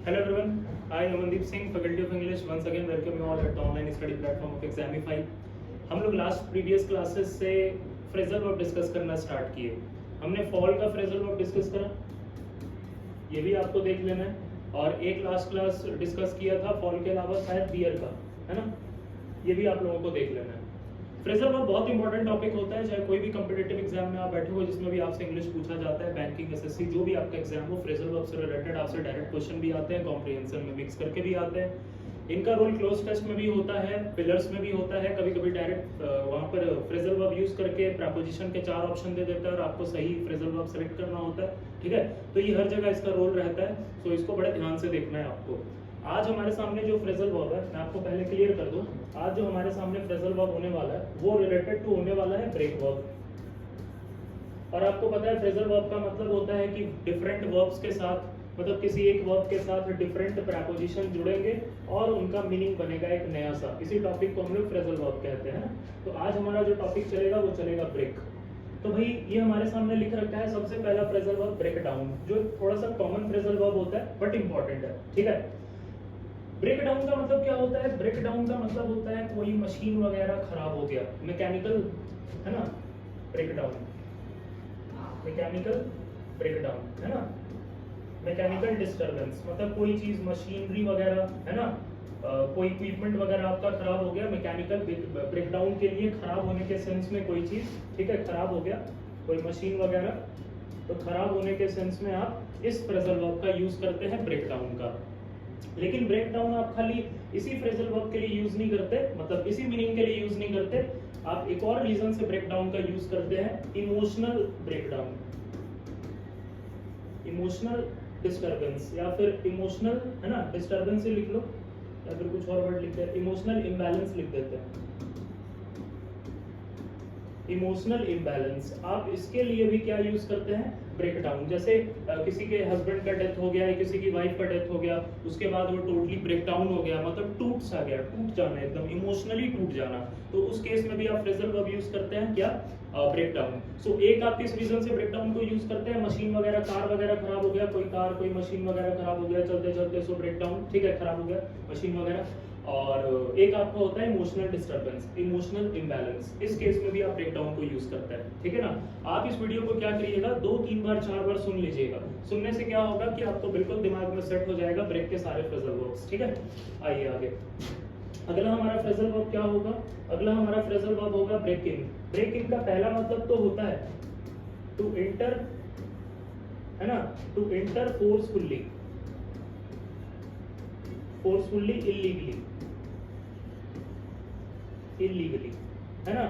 Hello everyone, I am Amandeep Singh, Faculty of English. Once again, welcome you all at the online study platform of Examify. हम लोग last previous classes से phrasal verb discuss करना start किए. हमने fall का phrasal verb discuss करा, ये भी आपको देख लेना है. और एक लास्ट क्लास डिस्कस किया था फॉल के अलावा शायद बियर का, है ना, ये भी आप लोगों को देख लेना है. फ्रेजल वर्ब बहुत इंपॉर्टेंट टॉपिक होता है, चाहे कोई भी कम्पिटेटिव एग्जाम में आप बैठे हो जिसमें भी आपसे इंग्लिश पूछा जाता है, बैंकिंग, एसएससी, जो भी आपका एग्जाम हो, फ्रेजल वर्ब से रिलेटेड आपसे डायरेक्ट क्वेश्चन भी आते हैं, कॉम्प्रिहेंशन में मिक्स करके भी आते हैं. इनका रोल क्लोज टेस्ट में भी होता है, पिलर्स में भी होता है, कभी कभी डायरेक्ट वहाँ पर फ्रेजल वर्ब यूज करके प्रपोजिशन के 4 ऑप्शन दे देता है और आपको सही फ्रेजल वर्ब सेलेक्ट करना होता है. ठीक है, तो ये हर जगह इसका रोल रहता है, सो इसको बड़े ध्यान से देखना है आपको. आज हमारे सामने जो फ्रेजल वर्ब है, मैं आपको पहले क्लियर कर दूं, आज जो हमारे सामने फ्रेजल वर्ब होने वाला है वो रिलेटेड टू होने वाला है ब्रेक वर्ब. और आपको पता है फ्रेजल वर्ब का मतलब होता है कि डिफरेंट वर्ब्स के साथ, मतलब किसी एक वर्ब के साथ डिफरेंट प्रपोजिशन जुड़ेंगे और उनका मीनिंग बनेगा एक नया सा. इसी टॉपिक को हम लोग फ्रेजल वर्ब कहते हैं. तो आज हमारा जो टॉपिक चलेगा वो चलेगा ब्रेक. तो भाई ये हमारे सामने लिख रखा है सबसे पहला फ्रेजल वर्ब ब्रेक डाउन, जो थोड़ा सा कॉमन फ्रेजल वर्ब होता है बट इंपॉर्टेंट है. ठीक है, ब्रेक डाउन का मतलब क्या होता है? ब्रेक डाउन का मतलब होता है कोई मशीन वगैरह खराब हो गया, मैकेनिकल, है ना, break down, mechanical break down, है ना, मैकेनिकल डिस्टरबेंस, मतलब कोई चीज मशीनरी वगैरह, है ना, कोई इक्विपमेंट वगैरह आपका खराब हो गया, मैकेनिकल ब्रेक डाउन के लिए खराब होने के सेंस में कोई चीज, ठीक है, खराब हो गया कोई मशीन वगैरह, तो खराब होने के सेंस में आप इस फ्रेजल वर्ब का यूज करते हैं ब्रेक डाउन का. लेकिन ब्रेक डाउन आप खाली इसी फ्रेजल वर्ब के लिए यूज नहीं करते, मतलब इसी मीनिंग के लिए यूज नहीं करते, आप एक और रीजन से ब्रेक डाउन का यूज करते हैं, emotional break down, emotional disturbance, या फिर इमोशनल, है ना, डिस्टरबेंस ही लिख लो, या फिर कुछ और वर्ड लिखते हैं, इमोशनल इम्बैलेंस लिख देते हैं, इमोशनल इम्बैलेंस. आप इसके लिए भी क्या यूज करते हैं? Break down. जैसे किसी के हस्बैंड का डेथ हो गया या किसी की वाइफ का डेथ हो गया, उसके बाद वो टोटली ब्रेक डाउन हो गया, मतलब टूट सा गया, टूट जाना, एकदम इमोशनली टूट जाना, तो उस केस में भी आप फ्रेजल वर्ब यूज करते हैं क्या? Break down. सो एक आप किस रीजन से ब्रेक डाउन को यूज करते हैं? मशीन वगैरह, कार वगैरह खराब हो गया, कोई कार कोई मशीन वगैरह खराब हो गया चलते चलते, सो ब्रेक डाउन, ठीक है, खराब हो गया मशीन वगैरह. और एक आपका होता है इमोशनल डिस्टरबेंस, इमोशनल इम्बैलेंस, इस केस में भी आप ब्रेक डाउन को यूज करते हैं. ठीक है ना. आप इस वीडियो को क्या करिएगा, 2-3 बार 4 बार सुन लीजिएगा. सुनने से क्या होगा कि आपको बिल्कुल दिमाग में सेट हो जाएगा ब्रेक के सारे फ्रेजल वर्ब्स. ठीक है, आइए आगे. अगला हमारा फ्रेजल वर्ब क्या होगा? अगला हमारा फ्रेजल वर्ब होगा ब्रेक इन. ब्रेक इन का पहला मतलब तो होता है टू एंटर, है ना, to enter forcefully, forcefully, illegally, illegally, है ना,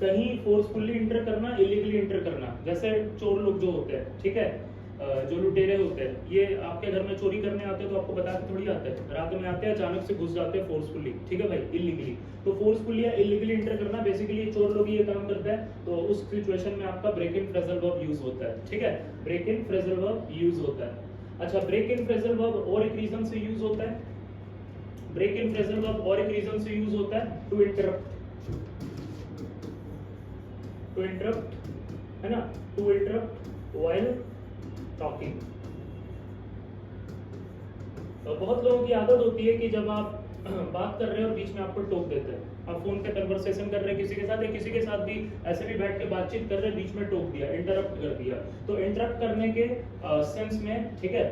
कहीं फोर्सफुली इंटर करना, इलीगली इंटर करना. जैसे चोर लोग जो होते हैं, ठीक है, जो लुटेरे होते हैं, ये आपके घर में चोरी करने आते हैं तो आपको बता के थोड़ी आते हैं, रात में आते हैं, अचानक से घुस जाते हैं फोर्सफुली, ठीक है भाई, इलीगली. तो फोर्सफुली या इलीगली इंटर करना, बेसिकली ये चोर लोग ये काम करते हैं, तो उस सिचुएशन में आपका break in phrasal verb use होता है. ठीक है, break in phrasal verb use होता है. अच्छा, ब्रेक इन फ्रेजल वर्ब और एक रीजन से यूज होता है, ब्रेक इन फ्रेजल वर्ब और एक रीजन से यूज होता है, टू इंटरप्ट, टू इंटरप्ट, है ना, टू इंटरप्ट व्हाइल टॉकिंग. तो बहुत लोगों की आदत होती है कि जब आप बात कर रहे हो और बीच में आपको टोक देते हैं, आप फोन पे कन्वर्सेशन कर रहे हैं किसी के साथ या किसी के साथ भी ऐसे भी बैठ के बातचीत कर रहे हैं, बीच में टोक दिया, इंटरप्ट कर दिया. तो इंटरप्ट करने के सेंस में, ठीक है,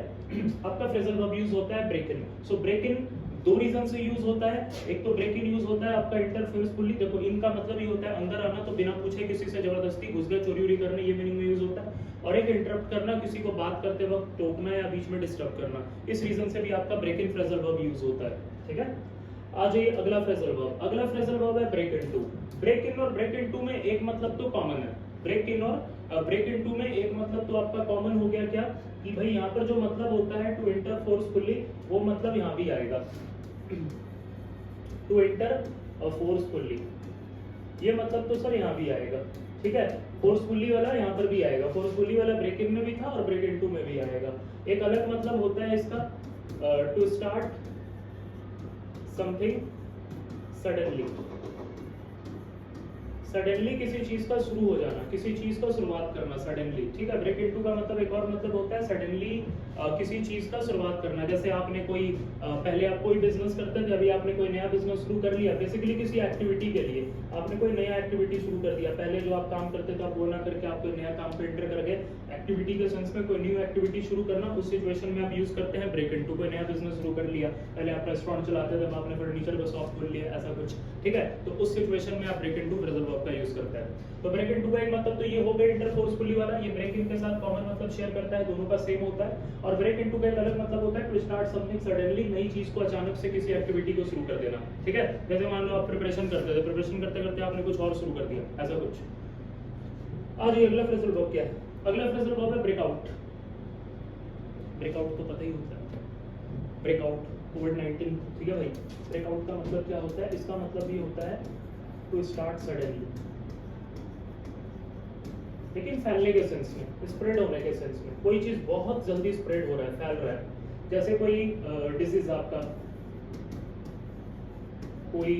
आपका फ्रेजल वर्ब यूज होता है break in. So break in 2 reason से यूज होता है. एक तो ब्रेक इन यूज होता है आपका इंटरफेरेंसफुली, देखो इनका मतलब ही होता है अंदर आना, तो बिना पूछे किसी से जबरदस्ती घुस गए, चोरी वोरी करने, ये मीनिंग में यूज होता है. और एक इंटरप्ट करना, किसी को बात करते वक्त टोकना या बीच में डिस्टर्ब करना, इस रीजन से भी आपका break in phrasal verb use होता है. ठीक है, आ जाइए अगला फ्रेजल वर्ब. अगला फ्रेजल वर्ब है ब्रेक इनटू. ब्रेक इन और ब्रेक इनटू में एक मतलब तो कॉमन है, ब्रेक इन और ब्रेक इनटू में एक मतलब तो आपका कॉमन हो गया, क्या कि भाई यहाँ पर जो मतलब होता है टू एंटर फोर्सफुली, वो मतलब यहाँ भी आएगा, टू एंटर फोर्सफुली, ये मतलब तो सर यहाँ भी आएगा. ठीक है, फोर्सफुली वाला यहाँ पर भी आएगा, फोर्सफुली वाला ब्रेक इन में भी था और ब्रेक इनटू में भी आएगा. एक अलग मतलब होता है इसका, to start something suddenly, suddenly किसी चीज का शुरू हो जाना, किसी चीज का शुरुआत करना सडनली, ठीक है। ब्रेक इनटू का मतलब एक और मतलब होता है सडनली किसी चीज का शुरुआत करना। जैसे आपने कोई पहले आप कोई बिजनेस करते थे, अभी आपने कोई नया बिजनेस शुरू कर लिया, बेसिकली किसी एक्टिविटी के लिए आपने कोई नया एक्टिविटी शुरू कर दिया। पहले जो आप काम करते थे आप वो ना करके आप कोई नया काम पे एंटर कर गए, एक्टिविटी के सेंस में कोई न्यू एक्टिविटी शुरू करना, उस सिचुएशन में आप यूज करते हैं ब्रेक इनटू। कोई नया बिजनेस शुरू कर लिया, पहले आप रेस्टोरेंट चलाते थे, आपने फर्नीचर का शॉप खोल लिया, ऐसा कुछ, ठीक है। तो उस सिचुएशन में आप ब्रेक इनटू फ्रेजल वर्ब का यूज करते हैं। तो ब्रेक इनटू का एक मतलब तो ये हो गया इंटरफोर्सफुली वाला, ये ब्रेक इन के साथ कॉमन मतलब शेयर करता है, दोनों का सेम होता है। और ब्रेक इनटू का एक अलग मतलब होता है टू स्टार्ट समथिंग सडनली, नई चीज को अचानक से किसी एक्टिविटी को शुरू कर देना, ठीक है। जैसे मान लो आप प्रिपरेशन करते थे, प्रिपरेशन करते करते आपने कुछ और शुरू कर दिया, ऐसा कुछ। आज ये अगला फ्रेजल वर्ब क्या है? अगला फ्रेजल वर्ब है ब्रेकआउट। ब्रेकआउट तो पता ही होता है, ब्रेकआउट कोविड-19, ठीक है भाई। ब्रेकआउट का मतलब क्या होता है? इसका मतलब ये होता है टू स्टार्ट सडनली, लेकिन फैलने के सेंस में, स्प्रेड होने के सेंस में। कोई चीज बहुत जल्दी स्प्रेड हो रहा है, फैल रहा है। जैसे कोई डिजीज आपका, कोई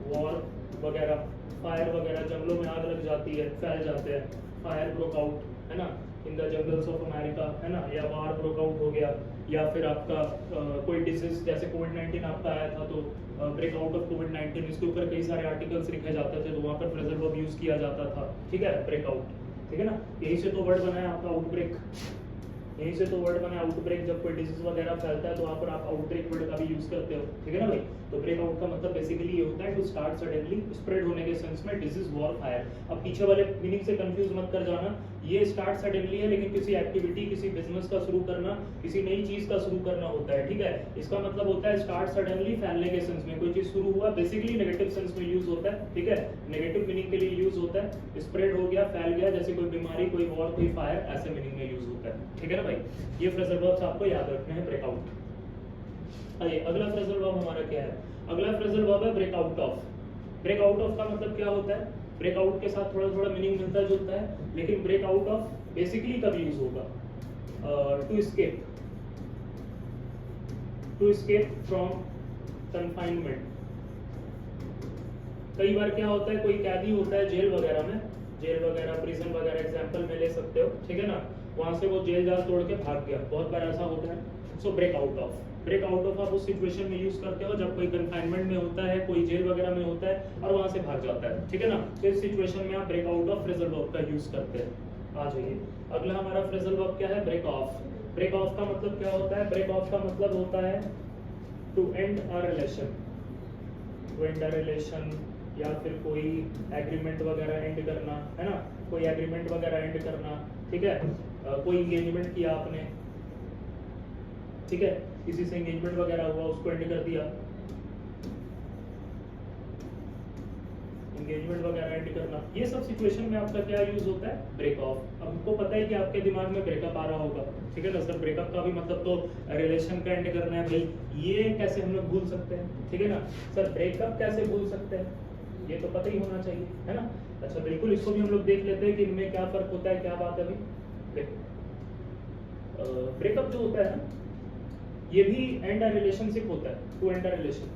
वॉर वगैरह, फायर वगैरह, जंगलों में आग लग जाती है, फैल जाते हैं, फायर ब्रोक आउट, है ना, in the jungles of America, है ना, या वार ब्रोक आउट हो गया। या फिर आपका कोई डिजीज जैसे कोविड-19 आपका आया था, तो ब्रेक आउट ऑफ कोविड-19, इसके ऊपर कई सारे आर्टिकल्स लिखे जाते थे, तो वहाँ पर फ्रेजल वर्ब यूज किया जाता था, ठीक है, ब्रेकआउट, ठीक है ना। यही से तो वर्ड बना है आपका आउटब्रेक, यहीं से तो वर्ड बना आउटब्रेक। जब कोई डिजीज वगैरह फैलता है तो वहाँ पर आप आउटब्रेक वर्ड का भी यूज करते हो, ठीक है ना भाई। तो ब्रेक आउट का मतलब बेसिकली ये होता है टू स्टार्ट सडनली, स्प्रेड होने के सेंस में, डिजीज, वॉर, फायर। अब पीछे वाले मीनिंग से कंफ्यूज मत कर जाना, ये स्टार्ट सडनली है, लेकिन किसी एक्टिविटी, किसी बिजनेस का शुरू करना, किसी नई चीज का शुरू करना होता है, ठीक है। इसका मतलब होता है स्टार्ट सडनली, फैलने के सेंस में, कोई चीज शुरू हुआ, बेसिकली नेगेटिव सेंस में यूज होता है, ठीक है, नेगेटिव मीनिंग के लिए यूज होता है। स्प्रेड हो गया, फैल गया, जैसे कोई बीमारी, कोई वॉर, कोई फायर, ऐसे मीनिंग में यूज होता है, ठीक है ना भाई। ये फ्रेजल वर्ब्स आपको याद रखने हैं, ब्रेकआउट। आइए अगला फ्रेजल वर्ब हमारा क्या है? अगला फ्रेजल वर्ब है ब्रेकआउट ऑफ। ब्रेकआउट ऑफ का मतलब क्या होता है? ब्रेकआउट के साथ थोड़ा थोड़ा मीनिंग मिलता जुलता है, लेकिन ब्रेकआउट ऑफ बेसिकली कब यूज होगा? To escape, to escape from confinement. कई बार क्या होता है, कोई कैदी होता है जेल वगैरह में, जेल वगैरह, प्रिजन वगैरह एग्जांपल में ले सकते हो, ठीक है ना, वहां से वो जेल जाल तोड़ के भाग गया, बहुत बार ऐसा होता है। So break out of, break out of आप उस सिचुएशन में यूज करते हो जब कोई कन्फाइनमेंट में होता है, कोई जेल वगैरह में होता है और वहां से भाग जाता है, ठीक है ना। तो इस सिचुएशन में आप break out of phrasal verb का यूज करते हैं। आ जाइए अगला हमारा फ्रेजल वर्ब क्या है? Break of. ब्रेक ऑफ का मतलब क्या होता है? ब्रेक ऑफ का मतलब होता है to end a relation, to end a relation, या फिर कोई एग्रीमेंट वगैरह एंड करना, है ना, कोई एग्रीमेंट वगैरह एंड करना, ठीक है। कोई एंगेजमेंट किया आपने, ठीक है, किसी से एंगेजमेंट वगैरह हुआ, उसको एंड कर दिया, एंगेजमेंट वगैरह एंड करना, ये सब सिचुएशन में आपका क्या यूज होता है? Break off. अब हमको पता है कि आपके दिमाग में ब्रेकअप आ रहा होगा, ठीक है ना सर, ब्रेकअप का भी मतलब तो रिलेशन का एंड करना है भाई, ये कैसे हम लोग भूल सकते हैं, ठीक है ना सर, ब्रेकअप कैसे भूल सकते हैं, ये तो पता ही होना चाहिए, है ना। अच्छा बिल्कुल, इसको भी हम लोग देख लेते हैं कि इनमें क्या फर्क होता है, क्या बात है अभी। ब्रेकअप जो होता है ना, ये भी एंड अ रिलेशनशिप होता है, to end a relation,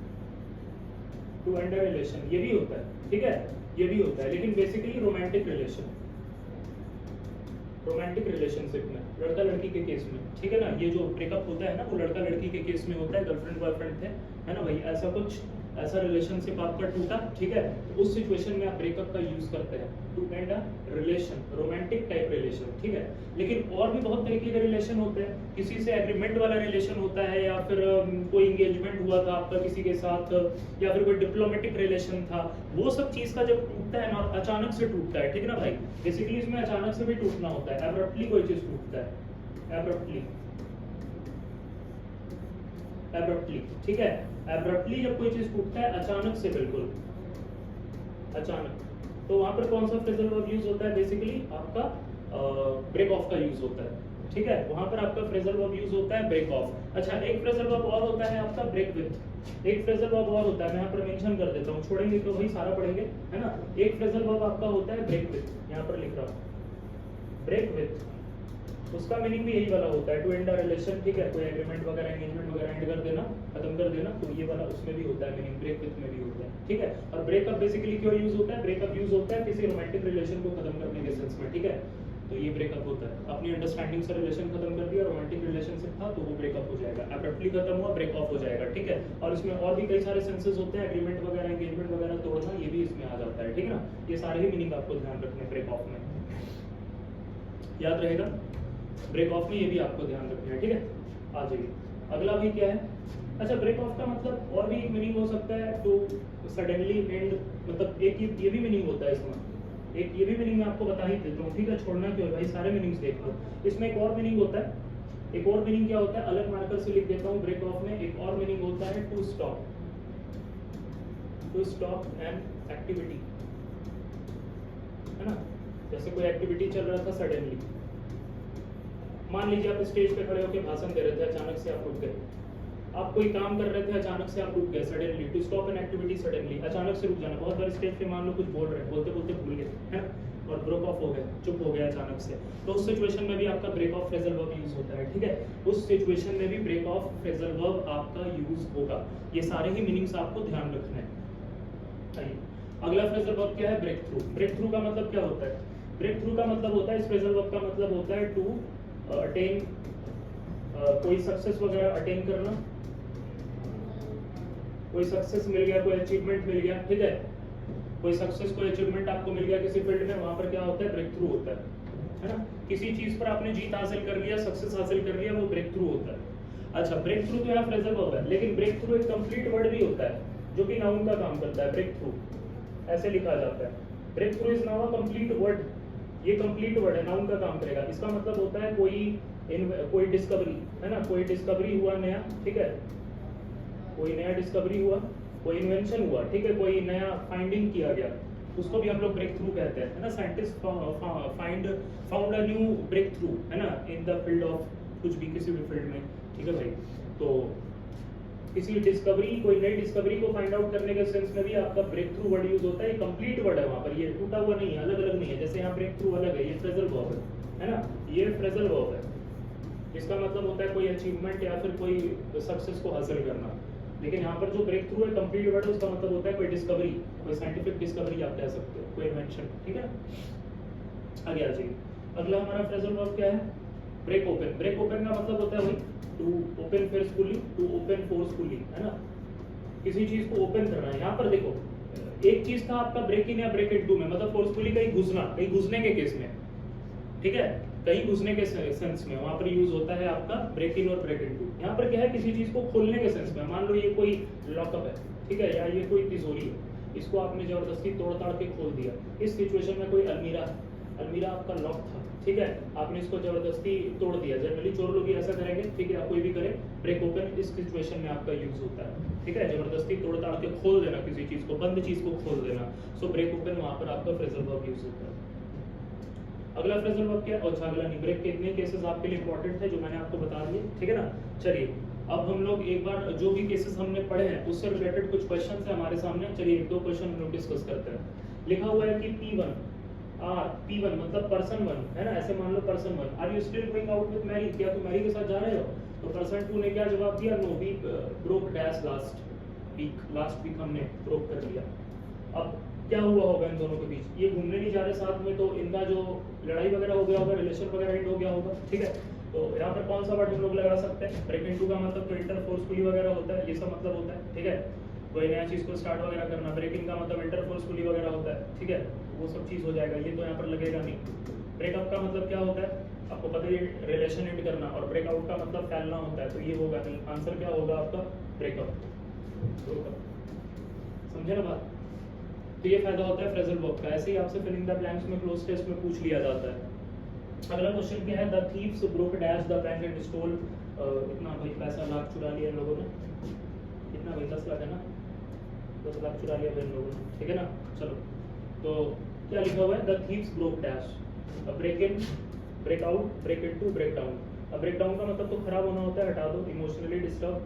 to end a relation ये भी होता है, ठीक है, ये भी होता है, लेकिन basically romantic relation, romantic relationship में, लड़का लड़की के केस में, ठीक है ना। ये जो ब्रेकअप होता है ना, वो लड़का लड़की के केस में होता है, गर्लफ्रेंड बॉयफ्रेंड थे, है ना भाई, ऐसा कुछ, ऐसा रिलेशनशिप आपका टूटा, ठीक है, तो उस सिचुएशन में आप ब्रेकअप का यूज करते हैं, to end a relation, romantic type relation, ठीक है। लेकिन और भी बहुत तरीके के रिलेशन होते हैं, किसी से एग्रीमेंट वाला रिलेशन होता है, या फिर कोई एंगेजमेंट हुआ था आपका किसी के साथ, या फिर कोई डिप्लोमेटिक रिलेशन था, वो सब चीज का जब टूटता है ना, अचानक से टूटता है, ठीक है ना भाई। बेसिकली इसमें अचानक से भी टूटना होता है, एब्रप्टली कोई चीज टूटता है, एब्रप्टली, एब्रप्टली, ठीक है, एब्रप्टली जब कोई चीज टूटता है अचानक से, बिल्कुल अचानक, तो वहां पर कौन सा फ्रेजल वर्ब यूज होता है? बेसिकली आपका ब्रेक ऑफ का यूज होता है, ठीक है, वहां पर आपका फ्रेजल वर्ब यूज होता है ब्रेक ऑफ। अच्छा एक फ्रेजल वर्ब और होता है आपका ब्रेक विथ, एक फ्रेजल वर्ब और होता है, मैं यहाँ पर मेंशन कर देता हूँ, छोड़ेंगे तो वही सारा पढ़ेंगे, है ना। एक फ्रेजल वर्ब आपका होता है ब्रेक विथ, यहाँ पर लिख रहा हूँ ब्रेक विथ, उसका मीनिंग भी यही वाला होता है, टू एंड अ रिलेशन, ठीक है, कोई एग्रीमेंट वगैरह एंगेजमेंट वगैरह एंड कर देना, खत्म कर देना, तो ये वाला उसमें भी होता है मीनिंग, ब्रेक विथ में भी होता है, ठीक है। और ब्रेकअप बेसिकली क्यों यूज होता है? ब्रेकअप यूज होता है किसी रोमांटिक रिलेशन को खत्म करने के सेंस में, ठीक है, तो ये ब्रेकअप होता है। अपनी अंडरस्टैंडिंग से रिलेशन खत्म कर दिया, रोमांटिक रिलेशनशिप था तो वो ब्रेकअप हो जाएगा, अब्रप्टली खत्म हुआ, ब्रेक ऑफ हो जाएगा, ठीक है। और इसमें और भी कई सारे सेंसेस होते हैं, एग्रीमेंट वगैरह एंगेजमेंट वगैरह तोड़ना, ये भी इसमें आ जाता है, ठीक है ना। ये सारे ही मीनिंग आपको ध्यान रखने ब्रेक ऑफ में, याद रहेगा, ब्रेक ऑफ में ये भी आपको ध्यान रखना है, ठीक है। आ जाइए, अगला भी क्या है? अच्छा, ब्रेक ऑफ का मतलब और भी एक मीनिंग हो सकता है, टू सडनली एंड, मतलब एक ये भी मीनिंग होता है इसमें, एक ये भी मीनिंग मैं आपको बता ही देता हूँ, ठीक है, छोड़ना क्यों है भाई, सारे मीनिंग्स देख लो। इसमें एक और मीनिंग होता है, एक और मीनिंग क्या होता है, अलग मार्कर से लिख देता हूँ, ब्रेक ऑफ में एक और मीनिंग होता है to stop, to stop an activity, है ना। जैसे कोई एक्टिविटी चल रहा था, सडनली मान लीजिए आप स्टेज पे खड़े होकर भाषण दे रहे थे, अचानक से आप रुक गए, आप कोई काम कर रहे थे, अचानक से आप रुक गए, suddenly, to stop an activity suddenly, अचानक से रुक जाना। बहुत बार स्टेज पे मान लो कुछ बोल रहे हैं, बोलते बोलते भूल गए, है ना, और ब्रेक ऑफ हो गए, चुप हो गया अचानक से, तो उस सिचुएशन में भी आपका break off phrasal verb use होता है, ठीक है। उस सिचुएशन में भी ब्रेक ऑफ फ्रेजल वर्ब आपका यूज होगा। ये सारे ही मीनिंग्स आपको ध्यान रखने हैं। आइए, अगला फ्रेजल वर्ब क्या है? Break through. ब्रेक थ्रू का मतलब क्या होता है? ब्रेक थ्रू का मतलब होता है, इस फ्रेजल वर्ब का मतलब होता है टू अटेन, कोई सक्सेस वगैरह अटेन करना, कोई सक्सेस मिल गया, कोई अचीवमेंट मिल गया, ठीक है, कोई सक्सेस कोई अचीवमेंट आपको मिल गया किसी फील्ड में, वहां पर क्या होता है? ब्रेक थ्रू होता है ना। किसी चीज पर आपने जीत हासिल कर लिया, सक्सेस हासिल कर लिया, वो ब्रेक थ्रू होता है। अच्छा, ब्रेक थ्रू तो यहाँ फ्रेजल वर्ब है, लेकिन ब्रेक थ्रू एक कंप्लीट वर्ड भी होता है जो कि नाउन का काम करता है। ब्रेक थ्रू ऐसे लिखा जाता है, breakthrough is now a complete word, ये कंप्लीट वर्ड है, नाउन का काम करेगा। इसका मतलब होता है कोई डिस्कवरी, है ना, कोई डिस्कवरी हुआ नया, ठीक है, कोई नया डिस्कवरी हुआ, कोई इन्वेंशन हुआ, ठीक है, कोई नया फाइंडिंग किया गया, उसको भी हम लोग ब्रेक थ्रू कहते हैं, है ना। Scientist found a new breakthrough, है ना, इन द फील्ड ऑफ कुछ भी, किसी भी फील्ड में, ठीक है भाई। तो किसी डिस्कवरी, कोई नई डिस्कवरी को फाइंड आउट करने के सेंस में भी आपका ब्रेक थ्रू वर्ड यूज होता है। ये कंप्लीट वर्ड है, वहां पर ये टूटा हुआ नहीं है, अलग अलग नहीं है। जैसे यहाँ ब्रेक थ्रू अलग है, ये फ्रेजल वर्ब है ना, ये फ्रेजल वर्ब है, इसका मतलब होता है कोई अचीवमेंट या फिर कोई सक्सेस को हासिल करना। लेकिन यहाँ पर जो ब्रेक थ्रू है कंप्लीट वर्ड है, उसका मतलब होता है कोई डिस्कवरी, कोई साइंटिफिक डिस्कवरी आप कह सकते हो, कोई इन्वेंशन, ठीक है। आगे आ जाइए, अगला हमारा फ्रेजल वर्ब क्या है? Break open. ब्रेक ओपन का मतलब होता है वही to open forcefully, to open forcefully, है ना, किसी चीज को ओपन करना है। यहाँ पर देखो, एक चीज था आपका ब्रेक इन या ब्रेक इन टू में, मतलब फोर्सफुली कहीं घुसना, कहीं घुसने के केस में, ठीक है, कहीं घुसने के सेंस में वहां पर यूज होता है आपका ब्रेक इन और ब्रेक इन टू। यहाँ पर क्या है, किसी चीज को खोलने के सेंस में, मान लो ये कोई लॉकअप है, ठीक है, या ये कोई तिजोरी है, इसको आपने जबरदस्ती तोड़ ताड़ के खोल दिया। इस सिचुएशन में कोई अलमीरा, अलमीरा आपका लॉक था, ठीक है, आपने इसको जबरदस्ती तोड़ दिया। जनरली चोर लोग ही ऐसा करेंगे, ठीक है, कोई भी करे। ब्रेक ओपन इस सिचुएशन में आपका यूज होता है, ठीक है, जबरदस्ती तोड़ ताड़ के खोल देना किसी चीज को, बंद चीज को खोल देना। सो ब्रेक ओपन वहां पर आपका फ्रेजल वर्ब यूज होता है। अगला फ्रेजल वर्ब क्या है? अच्छा, अगला नहीं, ब्रेक के इतने केसेस आपके लिए इंपॉर्टेंट है जो मैंने आपको बता दिए, ठीक है ना। चलिए, अब हम लोग एक बार जो भी केसेस हमने पढ़े हैं उससे रिलेटेड कुछ क्वेश्चन है हमारे सामने। चलिए एक दो क्वेश्चन हम लोग डिस्कस करते हैं। लिखा हुआ है कि P1 मतलब पर्सन 1, है ना, ऐसे मान लो person 1, are you still going out with Mary, क्या तुम मैरी के साथ जा रहे हो? तो पर्सन 2 ने क्या जवाब दिया? No, we broke dash last week हमने ब्रोक कर लिया। अब क्या हुआ होगा इन दोनों के बीच? ये घूमने नहीं जा रहे साथ में, तो इनका जो लड़ाई वगैरह हो गया होगा, रिलेशन वगैरह एंड हो गया होगा, ठीक है। तो यहाँ पर कौन सा वर्ड हम लोग लगा सकते हैं? ब्रेक इनटू का मतलब इंटर फोर्सफुली वगैरह होता है, ये सब मतलब होता है, ठीक है, कोई नया चीज को स्टार्ट वगैरह करना। ब्रेक इन का मतलब इंटर फोर्सफुली वगैरह होता है, ठीक है, वो सब चीज हो जाएगा, ये तो यहाँ पर लगेगा नहीं। ब्रेकअप का मतलब क्या होता है? आपको पता है, रिलेशन एंड करना। और ब्रेकआउट का मतलब फैलना होता है, तो ये होगा नहीं। आंसर क्या होगा आपका? ब्रेकअप। समझे ना बात? तो ये फायदा होता है फ्रेजल वर्ब का। ऐसे ही आपसे फिलिंग द ब्लैंक्स में क्लोज टेस्ट में पूछ लिया जाता है। अगला क्वेश्चन क्या है? The thieves broke dash the bank and stall, इतना भाई पैसा लाख चुरा लिया इन लोगों ने, कितना भाई 10 लाख है ना, 10 लाख चुरा लिया भाई इन लोगों ने, ठीक है ना। चलो, तो क्या लिखा हुआ है? The thieves broke dash, break in, break out, break into, break down. अब ब्रेक डाउन का मतलब तो खराब होना होता है, हटा दो, इमोशनली डिस्टर्ब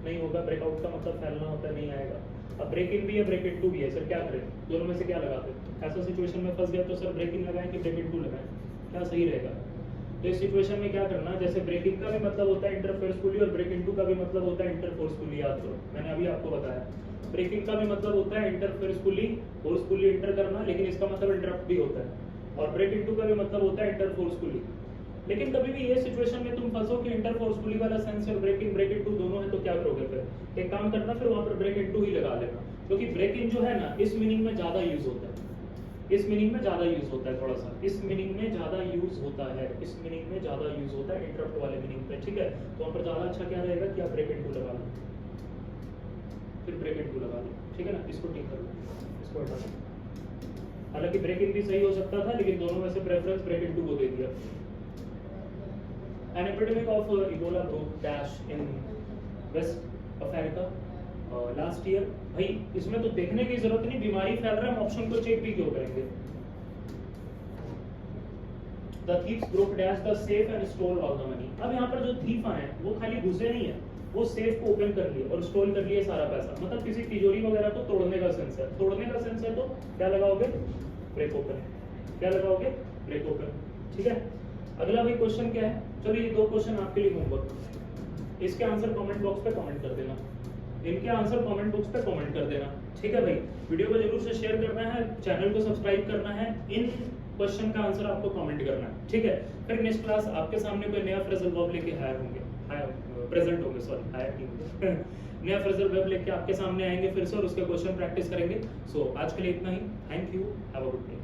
नहीं होगा। ब्रेकआउट का मतलब फैलना होता है, नहीं आएगा। अब ब्रेक इन भी है, ब्रेक इन टू भी है, सर क्या करें? दोनों में से क्या लगाते? ऐसा सिचुएशन में फंस गया तो सर ब्रेक इन लगाएं कि ब्रेक इन टू लगाएं, क्या सही रहेगा? तो इस सिचुएशन में क्या करना, जैसे ब्रेकिंग का भी मतलब होता है इंटर फोर्सफुली और ब्रेक इनटू का भी मतलब होता है इंटर फोर्सफुली, याद करो मैंने अभी आपको बताया। ब्रेकिंग का भी मतलब होता है इंटर फोर्सफुली इंटर करना, लेकिन इसका मतलब इंटरप्ट भी होता है। और ब्रेक इनटू का भी मतलब होता है इंटर फोर्सफुली। लेकिन कभी भी ये सिचुएशन में तुम फंसो कि इंटर फोर्सफुली वाला सेंस और ब्रेक इनटू दोनों है, तो क्या करोगे फिर? एक काम करना, फिर वहां पर ब्रेक इनटू ही लगा लेना, क्योंकि ब्रेक इन जो है ना इस मीनिंग में ज्यादा यूज होता है, इस मीनिंग में ज्यादा यूज होता है, थोड़ा सा इस मीनिंग में ज्यादा यूज होता है, इस मीनिंग में ज्यादा यूज होता है इंटरप्ट वाले मीनिंग पे, ठीक है। तो वहां पर ज्यादा अच्छा क्या रहेगा कि आप ब्रेक इनटू लगा लो, फिर ब्रेक इनटू लगा लो, ठीक है ना। इसको टिक कर लो, इसको हटा दो। हालांकि ब्रेक इन भी सही हो सकता था, लेकिन दोनों में से प्रेफरेंस ब्रेक इनटू को दे दिया। An epidemic of Ebola broke dash in West Africa last year। भाई इसमें तो देखने की जरूरत नहीं, बीमारी फैल रहा है, हम ऑप्शन को चेक भी क्यों करेंगे। The thieves broke dash the safe and stole all the money। अब यहाँ पर जो थीफ आए हैं वो खाली घुसे नहीं है, वो सेफ को ओपन कर लिए और स्टोल कर लिए सारा पैसा। मतलब किसी तिजोरी वगैरह को तोड़ने का सेंस है, तोड़ने का सेंस है तो क्या लगाओगे? Break open. क्या लगाओगे? ब्रेक ओपन, ठीक है। अगला भाई क्वेश्चन क्या है, चलो ये दो क्वेश्चन आपके लिए होमवर्क, इसके आंसर कमेंट बॉक्स पे कमेंट कर देना, इनके आंसर कमेंट बॉक्स पे कमेंट कर देना, ठीक है भाई। वीडियो को जरूर से शेयर करना है, चैनल को सब्सक्राइब करना है, इन क्वेश्चन का आंसर आपको कमेंट करना है, ठीक है। फिर नेक्स्ट क्लास आपके सामने कोई नया फ्रेजल वर्ब लेके हायर होंगे, प्रेजेंट होंगे, सॉरी हायर नहीं होंगे नया फ्रेजल वर्ब लेके आपके सामने आएंगे फिर से, और उसके क्वेश्चन प्रैक्टिस करेंगे। सो आज के लिए इतना ही, thank you, have a good day.